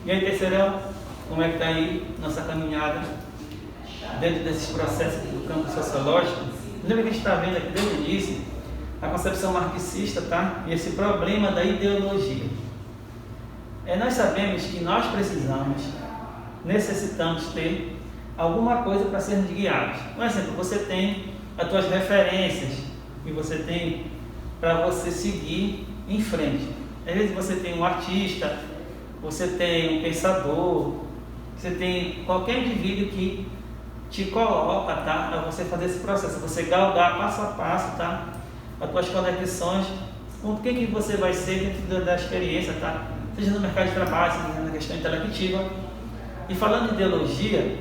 E aí, terceirão, como é que está aí nossa caminhada dentro desses processos do campo sociológico? Lembra que a gente está vendo aqui desde o início a concepção marxista, tá? E esse problema da ideologia. Nós sabemos que nós necessitamos ter alguma coisa para sermos guiados. Por exemplo, você tem as suas referências e você tem para você seguir em frente. Às vezes você tem um artista, você tem um pensador, você tem qualquer indivíduo que te coloca, tá, para você fazer esse processo, você galgar passo a passo, tá, as tuas conexões com quem que você vai ser dentro da experiência, tá, seja no mercado de trabalho, seja na questão intelectiva. E falando de ideologia,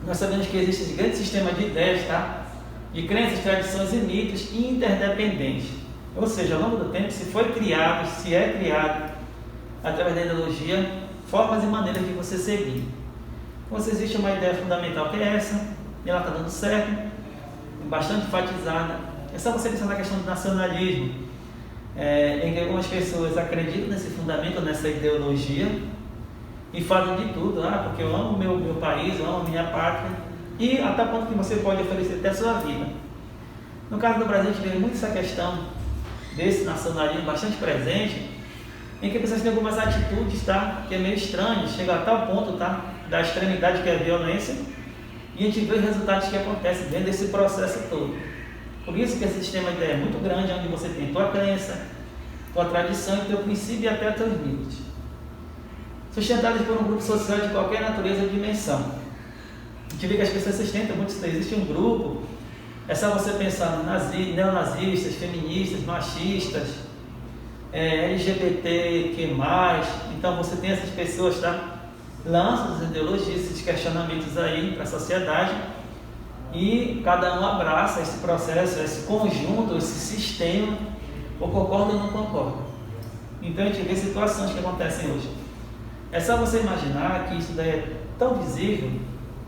nós sabemos que existe esse grande sistema de ideias, tá, de crenças, tradições e mitos interdependentes. Ou seja, ao longo do tempo se é criado através da ideologia formas e maneiras de você seguir. Então, existe uma ideia fundamental que é essa, e ela está dando certo, bastante enfatizada. É só você pensar na questão do nacionalismo, em que algumas pessoas acreditam nesse fundamento, nessa ideologia, e fazem de tudo, porque eu amo meu país, eu amo minha pátria, e até o ponto que você pode oferecer até a sua vida. No caso do Brasil, a gente vê muito essa questão desse nacionalismo bastante presente, em que pessoas têm algumas atitudes, tá, que é meio estranho, chega a tal ponto, tá, da extremidade que é a violência, e a gente vê os resultados que acontecem dentro desse processo todo. Por isso que esse sistema de ideia é muito grande, onde você tem tua crença, tua tradição e teu princípio e até teus limites, sustentados por um grupo social de qualquer natureza ou dimensão. A gente vê que as pessoas sustentam muito isso. Existe um grupo, é só você pensar em neonazistas, feministas, machistas, LGBTQ+, então você tem essas pessoas, tá, lançam as ideologias, esses questionamentos aí para a sociedade, e cada um abraça esse processo, esse conjunto, esse sistema, ou concorda ou não concorda. Então a gente vê situações que acontecem hoje. É só você imaginar que isso daí é tão visível.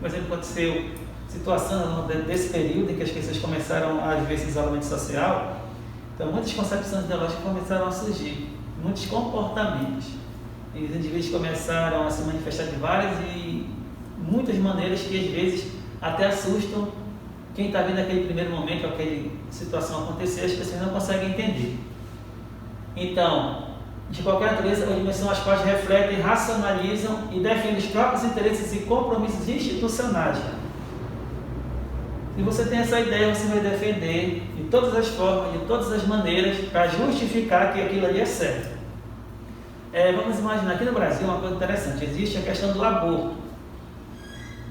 Por exemplo, aconteceu situação desse período em que as pessoas começaram a viver esse isolamento social. Então muitas concepções ideológicas começaram a surgir, muitos comportamentos. E os indivíduos começaram a se manifestar de várias e muitas maneiras que às vezes até assustam quem está vendo aquele primeiro momento, aquela situação acontecer, as pessoas não conseguem entender. Então, de qualquer natureza, ou dimensão, as quais refletem, racionalizam e defendem os próprios interesses e compromissos institucionais. Se você tem essa ideia, você vai defender de todas as formas, de todas as maneiras, para justificar que aquilo ali é certo. Vamos imaginar, aqui no Brasil, uma coisa interessante, existe a questão do aborto,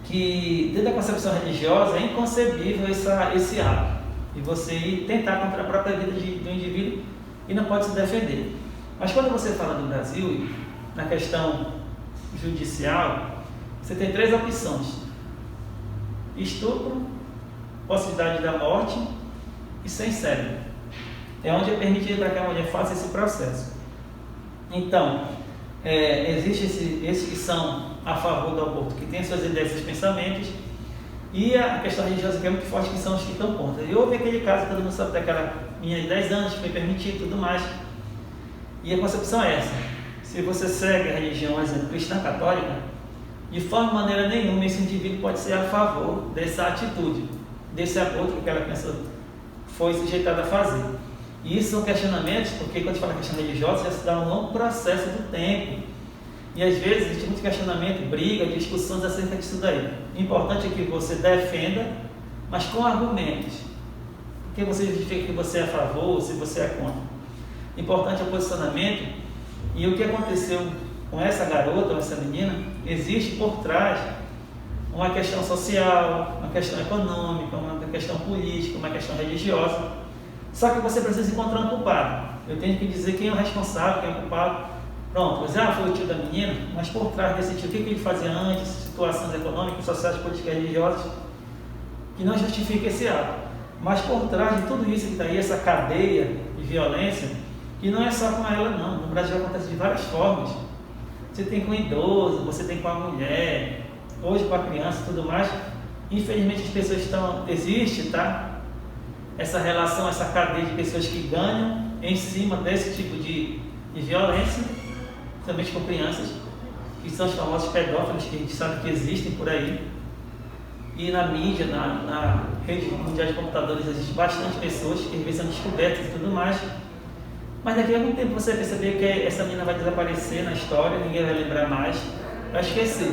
que dentro da concepção religiosa é inconcebível esse ato, e você ir tentar contra a própria vida do indivíduo e não pode se defender. Mas quando você fala do Brasil, na questão judicial, você tem 3 opções: estupro, possibilidade da morte e sem cérebro. É onde é permitido para que a mulher faça esse processo. Então, existem esses que são a favor do aborto, que têm suas ideias, seus pensamentos, e a questão religiosa que é muito forte, que são os que estão contra. E houve aquele caso, todo mundo sabe, daquela menina de 10 anos, que foi permitido e tudo mais. E a concepção é essa: se você segue a religião, por exemplo, cristã católica, de forma maneira nenhuma esse indivíduo pode ser a favor dessa atitude, desse aborto que aquela criança foi sujeitada a fazer. E isso são questionamentos, porque quando a gente fala questão religiosa, já se dá um longo processo do tempo. E às vezes existe muito questionamento, briga, discussões acerca disso daí. O importante é que você defenda, mas com argumentos. Porque você justifica que você é a favor ou se você é contra. O importante é o posicionamento. E o que aconteceu com essa garota, ou essa menina, existe por trás uma questão social, uma questão econômica, uma questão política, uma questão religiosa. Só que você precisa encontrar um culpado. Eu tenho que dizer quem é o responsável, quem é o culpado. Pronto, mas foi o tio da menina, mas por trás desse tio, o que ele fazia antes, situações econômicas, sociais, políticas, religiosas, que não justifica esse ato. Mas por trás de tudo isso que está aí, essa cadeia de violência, que não é só com ela não, no Brasil acontece de várias formas. Você tem com o idoso, você tem com a mulher, hoje com a criança e tudo mais. Infelizmente as pessoas existe, tá? Essa relação, essa cadeia de pessoas que ganham em cima desse tipo de violência, principalmente com crianças, que são os famosos pedófilos que a gente sabe que existem por aí. E na mídia, na rede mundial de computadores, existe bastante pessoas que às vezes são descobertas e tudo mais. Mas daqui a algum tempo você vai perceber que essa menina vai desaparecer na história, ninguém vai lembrar mais, vai esquecer.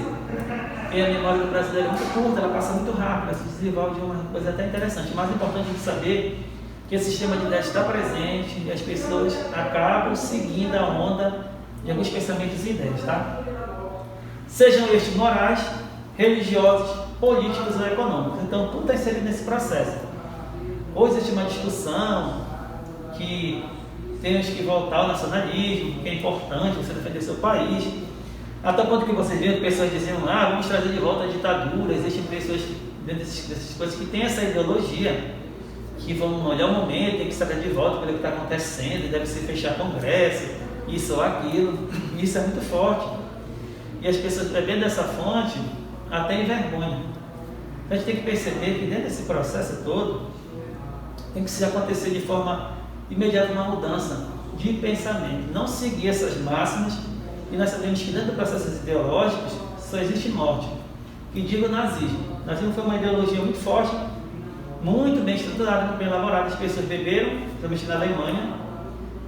E a memória do brasileiro é muito curta, ela passa muito rápido, ela se desenvolve de uma coisa até interessante. O mais importante é saber que esse sistema de ideias está presente e as pessoas acabam seguindo a onda de alguns pensamentos e ideias, tá? Sejam estes morais, religiosos, políticos ou econômicos. Então, tudo está inserido nesse processo. Hoje existe uma discussão que temos que voltar ao nacionalismo, que é importante você defender seu país. Até o ponto que vocês viram pessoas dizendo, vamos trazer de volta a ditadura. Existem pessoas dentro dessas coisas que têm essa ideologia, que vão olhar o momento, tem que saber de volta pelo que está acontecendo, deve se fechar congresso, isso ou aquilo. Isso é muito forte. E as pessoas bebendo dessa fonte até em vergonha. Então a gente tem que perceber que dentro desse processo todo tem que se acontecer de forma imediata uma mudança de pensamento, não seguir essas máximas. E nós sabemos que dentro de processos ideológicos só existe morte. Que digo o nazismo. O nazismo foi uma ideologia muito forte, muito bem estruturada, muito bem elaborada. As pessoas beberam, principalmente na Alemanha,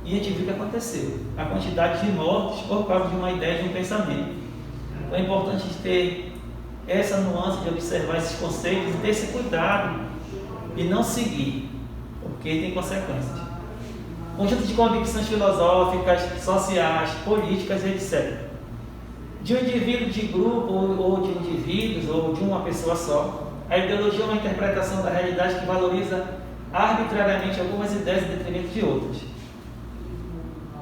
e a gente viu o que aconteceu. A quantidade de mortes por causa de uma ideia, de um pensamento. Então é importante a gente ter essa nuance de observar esses conceitos e ter esse cuidado e não seguir, porque tem consequências. Conjunto de convicções filosóficas, sociais, políticas, etc. De um indivíduo, de grupo, ou de indivíduos, ou de uma pessoa só, a ideologia é uma interpretação da realidade que valoriza arbitrariamente algumas ideias em detrimento de outras.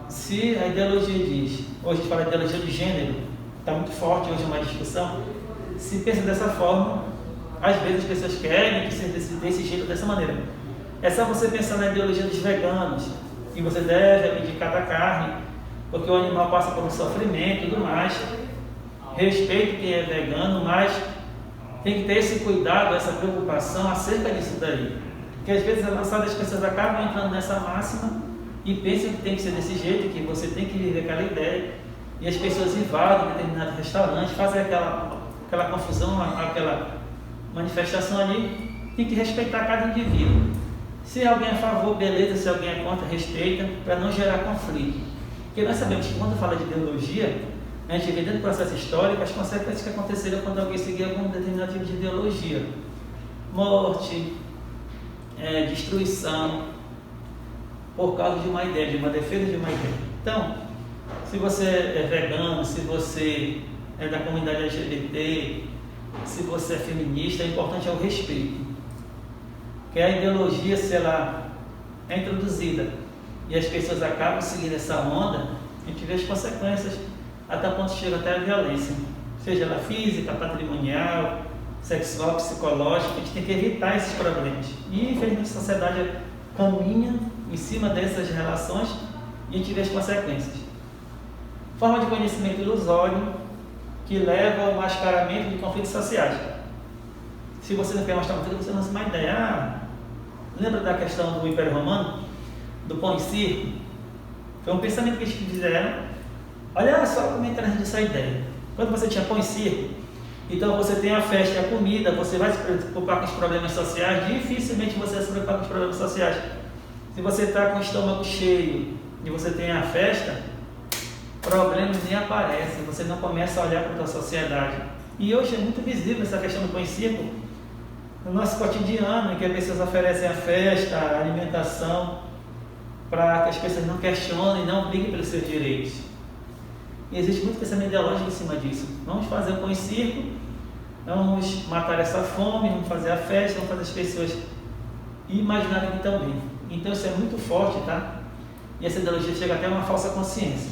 Se a ideologia diz, hoje a gente fala de ideologia de gênero, está muito forte hoje uma discussão, se pensa dessa forma, às vezes as pessoas querem que seja desse jeito, dessa maneira. É só você pensar na ideologia dos veganos, que você deve abdicar da carne, porque o animal passa por um sofrimento e tudo mais. Respeito quem é vegano, mas tem que ter esse cuidado, essa preocupação acerca disso daí. Porque às vezes é lançado, as pessoas acabam entrando nessa máxima e pensam que tem que ser desse jeito, que você tem que viver aquela ideia, e as pessoas invadem determinado restaurante, fazem aquela confusão, aquela manifestação ali. Tem que respeitar cada indivíduo. Se alguém é a favor, beleza, se alguém é contra, respeita, para não gerar conflito. Porque nós sabemos que quando fala de ideologia, a gente vê dentro do processo histórico as consequências que aconteceram quando alguém seguia algum determinado tipo de ideologia. Morte, destruição, por causa de uma ideia, de uma defesa de uma ideia. Então, se você é vegano, se você é da comunidade LGBT, se você é feminista, o importante é o respeito. Que a ideologia, se ela é introduzida e as pessoas acabam seguindo essa onda, a gente vê as consequências, até o ponto que chega até a violência, seja ela física, patrimonial, sexual, psicológica. A gente tem que evitar esses problemas. E infelizmente a sociedade caminha em cima dessas relações e a gente vê as consequências. Forma de conhecimento ilusório que leva ao mascaramento de conflitos sociais. Se você não quer mostrar uma coisa, você lança uma ideia. Lembra da questão do Império Romano? Do pão e circo? Foi um pensamento que eles fizeram. Olha só como é interessante essa ideia. Quando você tinha pão e circo, então você tem a festa e a comida, você vai se preocupar com os problemas sociais, dificilmente você vai se preocupar com os problemas sociais. Se você está com o estômago cheio e você tem a festa, problemas nem aparecem, você não começa a olhar para a sociedade. E hoje é muito visível essa questão do pão e circo no nosso cotidiano, em que as pessoas oferecem a festa, a alimentação, para que as pessoas não questionem, não briguem pelos seus direitos. E existe muito pensamento ideológico em cima disso. Vamos fazer o pão e circo, vamos matar essa fome, vamos fazer a festa, vamos fazer as pessoas imaginarem que estão bem. Então isso é muito forte, tá? E essa ideologia chega até a uma falsa consciência.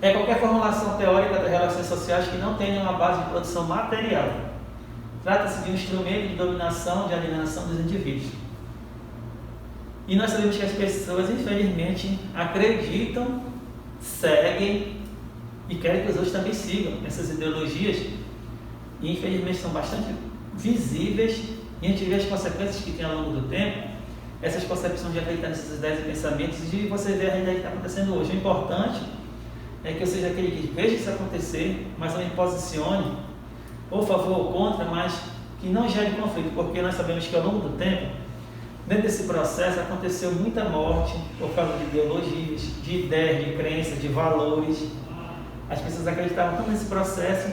É qualquer formulação teórica das relações sociais que não tenha uma base de produção material. Trata-se de um instrumento de dominação, de alienação dos indivíduos. E nós sabemos que as pessoas, infelizmente, acreditam, seguem e querem que os outros também sigam essas ideologias. E infelizmente são bastante visíveis e a gente vê as consequências que tem ao longo do tempo, essas concepções de acreditar nessas ideias e pensamentos, e você vê a realidade que está acontecendo hoje. O importante é que eu seja aquele que veja isso acontecer, mas não me posicione, ou a favor ou contra, mas que não gere conflito, porque nós sabemos que ao longo do tempo, dentro desse processo, aconteceu muita morte por causa de ideologias, de ideias, de crenças, de valores. As pessoas acreditavam tanto nesse processo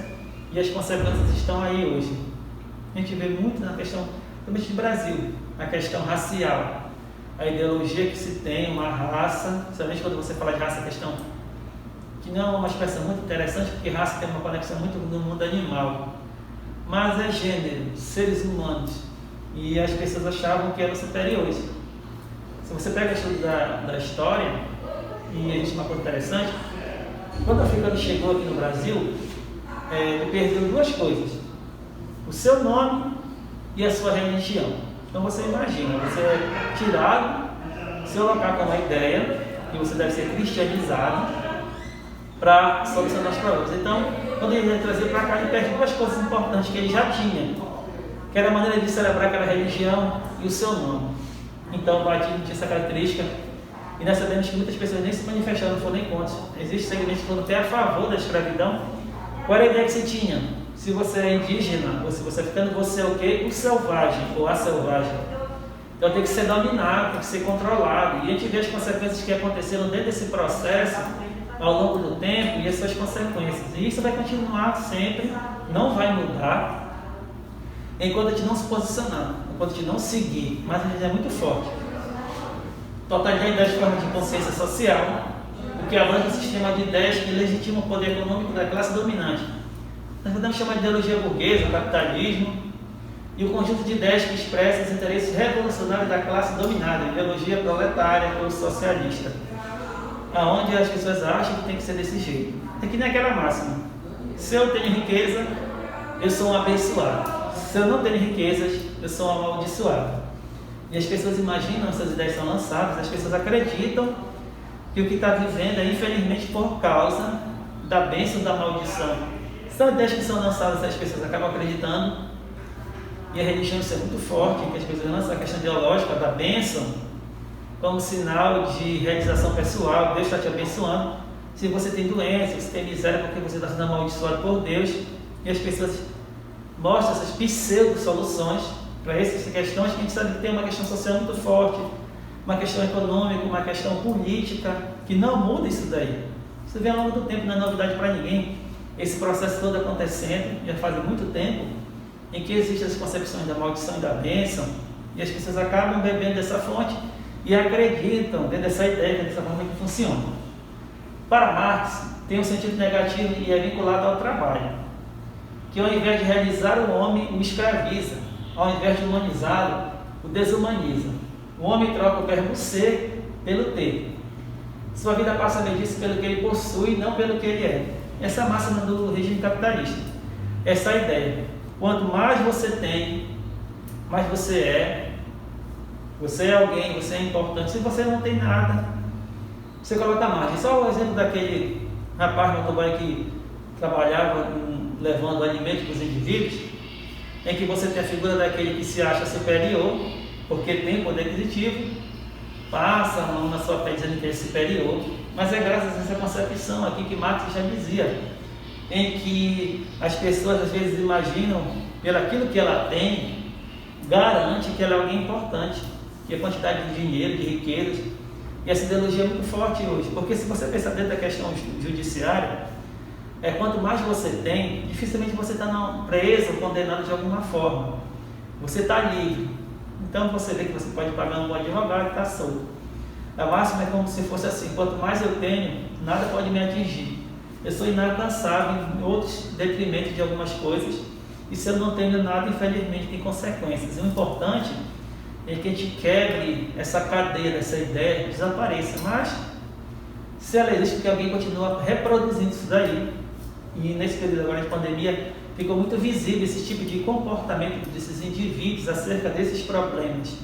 e as consequências estão aí hoje. A gente vê muito na questão, principalmente do Brasil, a questão racial, a ideologia que se tem, uma raça, principalmente quando você fala de raça, a questão que não é uma expressão muito interessante, porque raça tem uma conexão muito no mundo animal, mas é gênero, seres humanos, e as pessoas achavam que eram superiores. Se você pega o estudo da história, e existe uma coisa interessante, quando o africano chegou aqui no Brasil, ele perdeu duas coisas: o seu nome e a sua religião. Então você imagina, você é tirado, seu local com uma ideia, e você deve ser cristianizado para solucionar os problemas. Então, quando ele veio trazer para cá, ele perde duas coisas importantes que ele já tinha, que era a maneira de celebrar aquela religião e o seu nome. Então, o batismo tinha essa característica, e nós sabemos que muitas pessoas nem se manifestaram, não foram nem contra. Existem segmentos que foram até a favor da escravidão. Qual era a ideia que você tinha? Se você é indígena, ou se você é africano, você é o quê? O selvagem, ou a selvagem. Então tem que ser dominado, tem que ser controlado. E a gente vê as consequências que aconteceram dentro desse processo, ao longo do tempo, e as suas consequências. E isso vai continuar sempre, não vai mudar, enquanto a gente não se posicionar, enquanto a gente não seguir. Mas a gente é muito forte. Totalidade das formas de consciência social, o que avança o sistema de ideias que legitima o poder econômico da classe dominante. Nós podemos chamar de ideologia burguesa, capitalismo, e o conjunto de ideias que expressa os interesses revolucionários da classe dominada, ideologia proletária ou socialista, aonde as pessoas acham que tem que ser desse jeito. É que nem aquela máxima: se eu tenho riqueza, eu sou um abençoado; se eu não tenho riquezas, eu sou um amaldiçoado. E as pessoas imaginam, essas ideias são lançadas, as pessoas acreditam que o que está vivendo é infelizmente por causa da bênção da maldição. São ideias que são lançadas, as pessoas acabam acreditando, e a religião isso é muito forte, que as pessoas lançam a questão ideológica da bênção como sinal de realização pessoal. Deus está te abençoando. Se você tem doença, se tem miséria, porque você está sendo amaldiçoado por Deus, e as pessoas mostram essas pseudo-soluções para essas questões, que a gente sabe que tem uma questão social muito forte, uma questão econômica, uma questão política, que não muda isso daí. Você vê ao longo do tempo, não é novidade para ninguém, esse processo todo acontecendo, já faz muito tempo, em que existem as concepções da maldição e da bênção, e as pessoas acabam bebendo dessa fonte e acreditam dentro dessa ideia, dessa forma que funciona. Para Marx, tem um sentido negativo e é vinculado ao trabalho, que ao invés de realizar o homem, o escraviza; ao invés de humanizá-lo, o desumaniza. O homem troca o verbo ser pelo ter. Sua vida passa a medir-se pelo que ele possui, não pelo que ele é. Essa é a máxima do regime capitalista. Essa é a ideia. Quanto mais você tem, mais você é. Você é alguém, você é importante. Se você não tem nada, você coloca a margem. Só o exemplo daquele rapaz motoboy que trabalhava levando alimento para os indivíduos, em que você tem a figura daquele que se acha superior, porque tem poder aquisitivo, passa a mão na sua pele dizendo que é superior, mas é graças a essa concepção aqui que Marx já dizia, em que as pessoas às vezes imaginam, pelo aquilo que ela tem, garante que ela é alguém importante, que a quantidade de dinheiro, de riquezas, e essa ideologia é muito forte hoje, porque se você pensar dentro da questão judiciária, quanto mais você tem, dificilmente você está preso ou condenado de alguma forma. Você está livre. Então você vê que você pode pagar um bom advogado e está solto. A máxima é como se fosse assim: quanto mais eu tenho, nada pode me atingir. Eu sou inalcançável em outros detrimentos de algumas coisas, e se eu não tenho nada, infelizmente tem consequências. E o importante é que a gente quebre essa cadeira, essa ideia, desapareça. Mas se ela existe, porque alguém continua reproduzindo isso daí. E nesse período agora de pandemia, ficou muito visível esse tipo de comportamento desses indivíduos acerca desses problemas.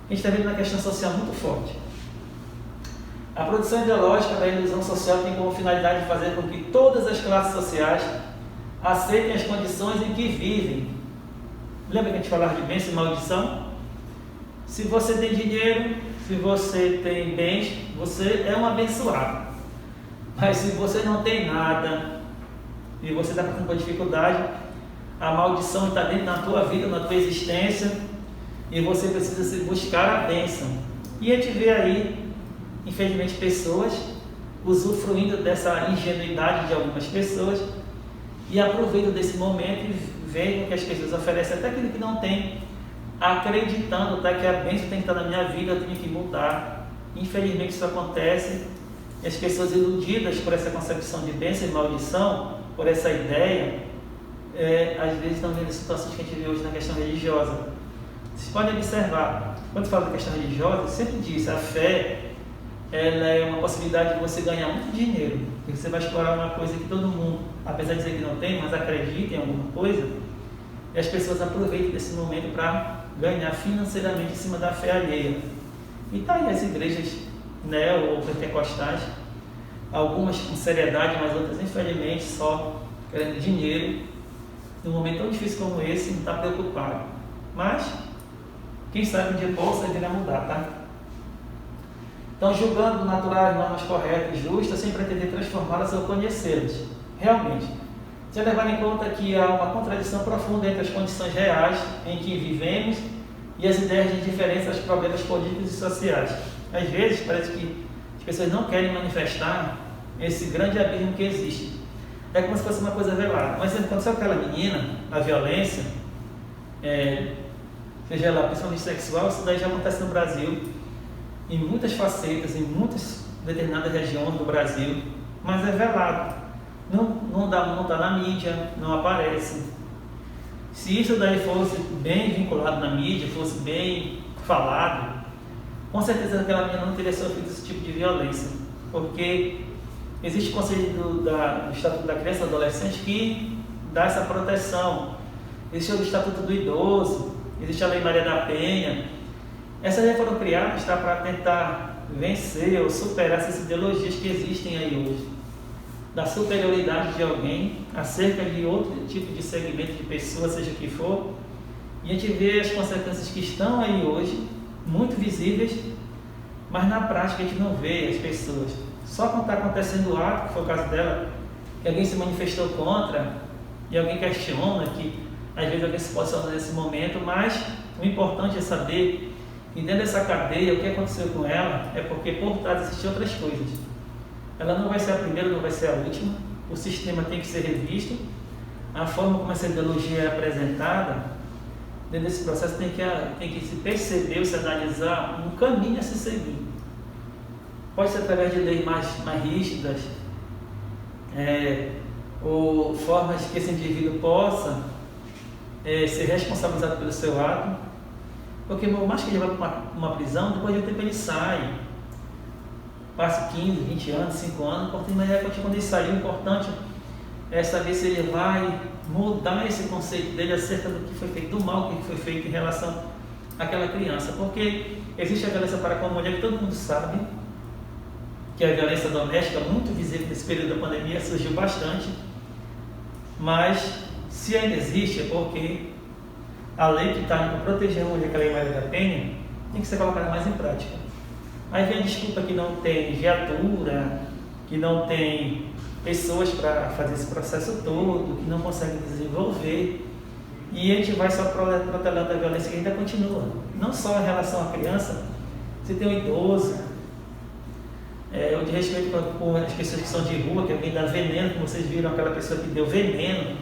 A gente está vendo uma questão social muito forte. A produção ideológica da ilusão social tem como finalidade de fazer com que todas as classes sociais aceitem as condições em que vivem. Lembra que a gente falava de bênção e maldição? Se você tem dinheiro, se você tem bens, você é um abençoado. Mas se você não tem nada e você está com dificuldade, a maldição está dentro da tua vida, na tua existência, e você precisa se buscar a bênção. E a gente vê aí, infelizmente, pessoas usufruindo dessa ingenuidade de algumas pessoas e aproveitam desse momento e veem o que as pessoas oferecem, até aquilo que não tem, acreditando que a bênção tem que estar na minha vida, eu tenho que mudar. Infelizmente isso acontece, e as pessoas iludidas por essa concepção de bênção e maldição, por essa ideia, às vezes estão vendo situações que a gente vê hoje na questão religiosa. Vocês podem observar, quando fala da questão religiosa, eu sempre disse, a fé ela é uma possibilidade de você ganhar muito dinheiro, porque você vai explorar uma coisa que todo mundo, apesar de dizer que não tem, mas acredita em alguma coisa, e as pessoas aproveitam desse momento para ganhar financeiramente em cima da fé alheia. E tá aí as igrejas neo ou pentecostais, algumas com seriedade, mas outras infelizmente só querendo dinheiro, num momento tão difícil como esse, não está preocupado. Mas quem sabe um dia possa vir a mudar, tá? Então, julgando naturais, normas corretas e justas, sem pretender transformá-las ou conhecê-las. Realmente, se levar em conta que há uma contradição profunda entre as condições reais em que vivemos e as ideias de diferença aos problemas políticos e sociais. Às vezes, parece que as pessoas não querem manifestar esse grande abismo que existe. É como se fosse uma coisa velada. Mas quando aconteceu com aquela menina, a violência, seja lá, principalmente sexual, isso daí já acontece no Brasil, em muitas facetas, em muitas determinadas regiões do Brasil, mas é velado. Não está na mídia, não aparece. Se isso daí fosse bem vinculado na mídia, fosse bem falado, com certeza aquela menina não teria sofrido esse tipo de violência, porque existe o Conselho do Estatuto da Criança e do Adolescente que dá essa proteção. Existe o Estatuto do Idoso, existe a Lei Maria da Penha. Essas leis foram criadas para tentar vencer ou superar essas ideologias que existem aí hoje, da superioridade de alguém acerca de outro tipo de segmento de pessoa, seja o que for, e a gente vê as consequências que estão aí hoje, muito visíveis, mas na prática a gente não vê as pessoas. Só quando está acontecendo o ato, que foi o caso dela, que alguém se manifestou contra, e alguém questiona, que às vezes alguém se posiciona nesse momento, mas o importante é saber que dentro dessa cadeia, o que aconteceu com ela é porque por trás existem outras coisas. Ela não vai ser a primeira, não vai ser a última. O sistema tem que ser revisto. A forma como essa ideologia é apresentada, dentro desse processo tem que se perceber, se analisar um caminho a se seguir. Pode ser através de leis mais rígidas, ou formas que esse indivíduo possa ser responsabilizado pelo seu ato. Porque por mais que ele vá para uma prisão, depois de um tempo ele sai. Passa 15, 20 anos, 5 anos, mas quando ele sair, o importante é saber se ele vai mudar esse conceito dele acerca do que foi feito, do mal que foi feito em relação àquela criança. Porque existe a violência para com a mulher, que todo mundo sabe, que a violência doméstica, muito visível nesse período da pandemia, surgiu bastante. Mas se ainda existe, é porque a lei que está para proteger a mulher, que é a Lei Maria da Penha, tem que ser colocada mais em prática. Aí vem a desculpa que não tem viatura, que não tem pessoas para fazer esse processo todo, que não consegue desenvolver, e a gente vai só protelando a violência que ainda continua. Não só em relação à criança, você tem um idoso, o de respeito com as pessoas que são de rua, que alguém dá veneno, como vocês viram, aquela pessoa que deu veneno,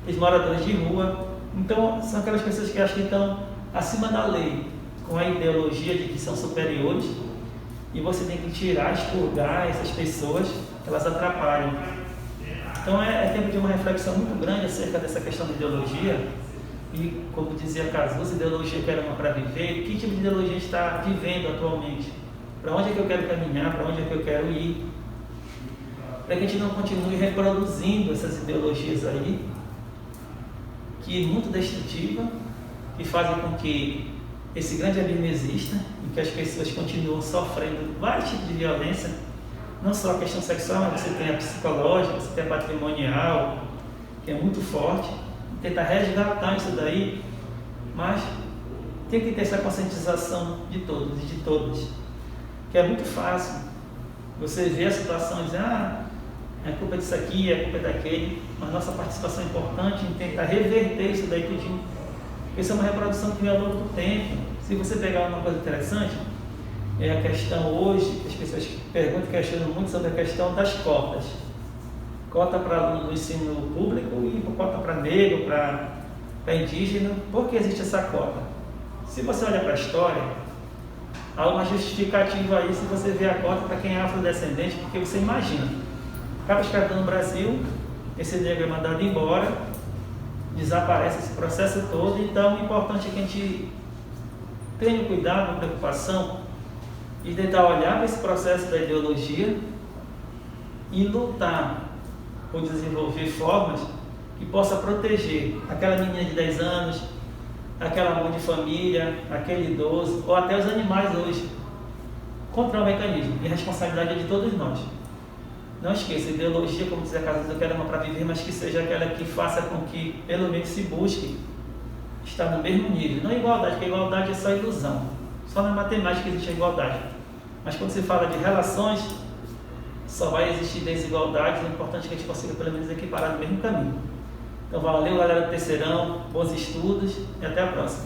os moradores de rua. Então, são aquelas pessoas que acham que estão acima da lei, com a ideologia de que são superiores, e você tem que tirar, expurgar essas pessoas, que elas atrapalham. Então, é tempo de uma reflexão muito grande acerca dessa questão de ideologia, e, como dizia Cazuza, ideologia que era uma para viver, que tipo de ideologia a gente está vivendo atualmente? Para onde é que eu quero caminhar? Para onde é que eu quero ir? Para que a gente não continue reproduzindo essas ideologias aí, que é muito destrutiva, que fazem com que esse grande abismo exista e que as pessoas continuam sofrendo vários tipos de violência, não só a questão sexual, mas você tem a psicológica, você tem a patrimonial, que é muito forte, tentar resgatar isso daí, mas tem que ter essa conscientização de todos e de todas, que é muito fácil você ver a situação e dizer, é culpa disso aqui, é culpa daquele, mas nossa participação é importante em tentar reverter isso daí tudinho. Porque isso é uma reprodução que vem ao longo do tempo. Se você pegar uma coisa interessante, é a questão hoje, as pessoas perguntam e questionam muito sobre a questão das cotas. Cota para aluno do ensino público e cota para negro, para indígena. Por que existe essa cota? Se você olha para a história, há uma justificativa aí se você vê a cota para quem é afrodescendente, porque você imagina, acaba escravizando no Brasil, esse negro é mandado embora, desaparece esse processo todo. Então o importante é que a gente tenha cuidado, preocupação e tentar olhar para esse processo da ideologia e lutar por desenvolver formas que possa proteger aquela menina de 10 anos, aquela mãe de família, aquele idoso, ou até os animais hoje, contra o mecanismo. E a responsabilidade é de todos nós. Não esqueça, ideologia, como diz a Casa, eu quero uma para viver, mas que seja aquela que faça com que, pelo menos, se busque estar no mesmo nível. Não igualdade, porque a igualdade é só ilusão. Só na matemática existe a igualdade. Mas quando se fala de relações, só vai existir desigualdades. É importante que a gente consiga, pelo menos, equiparar no mesmo caminho. Então, valeu, galera do terceirão, bons estudos e até a próxima.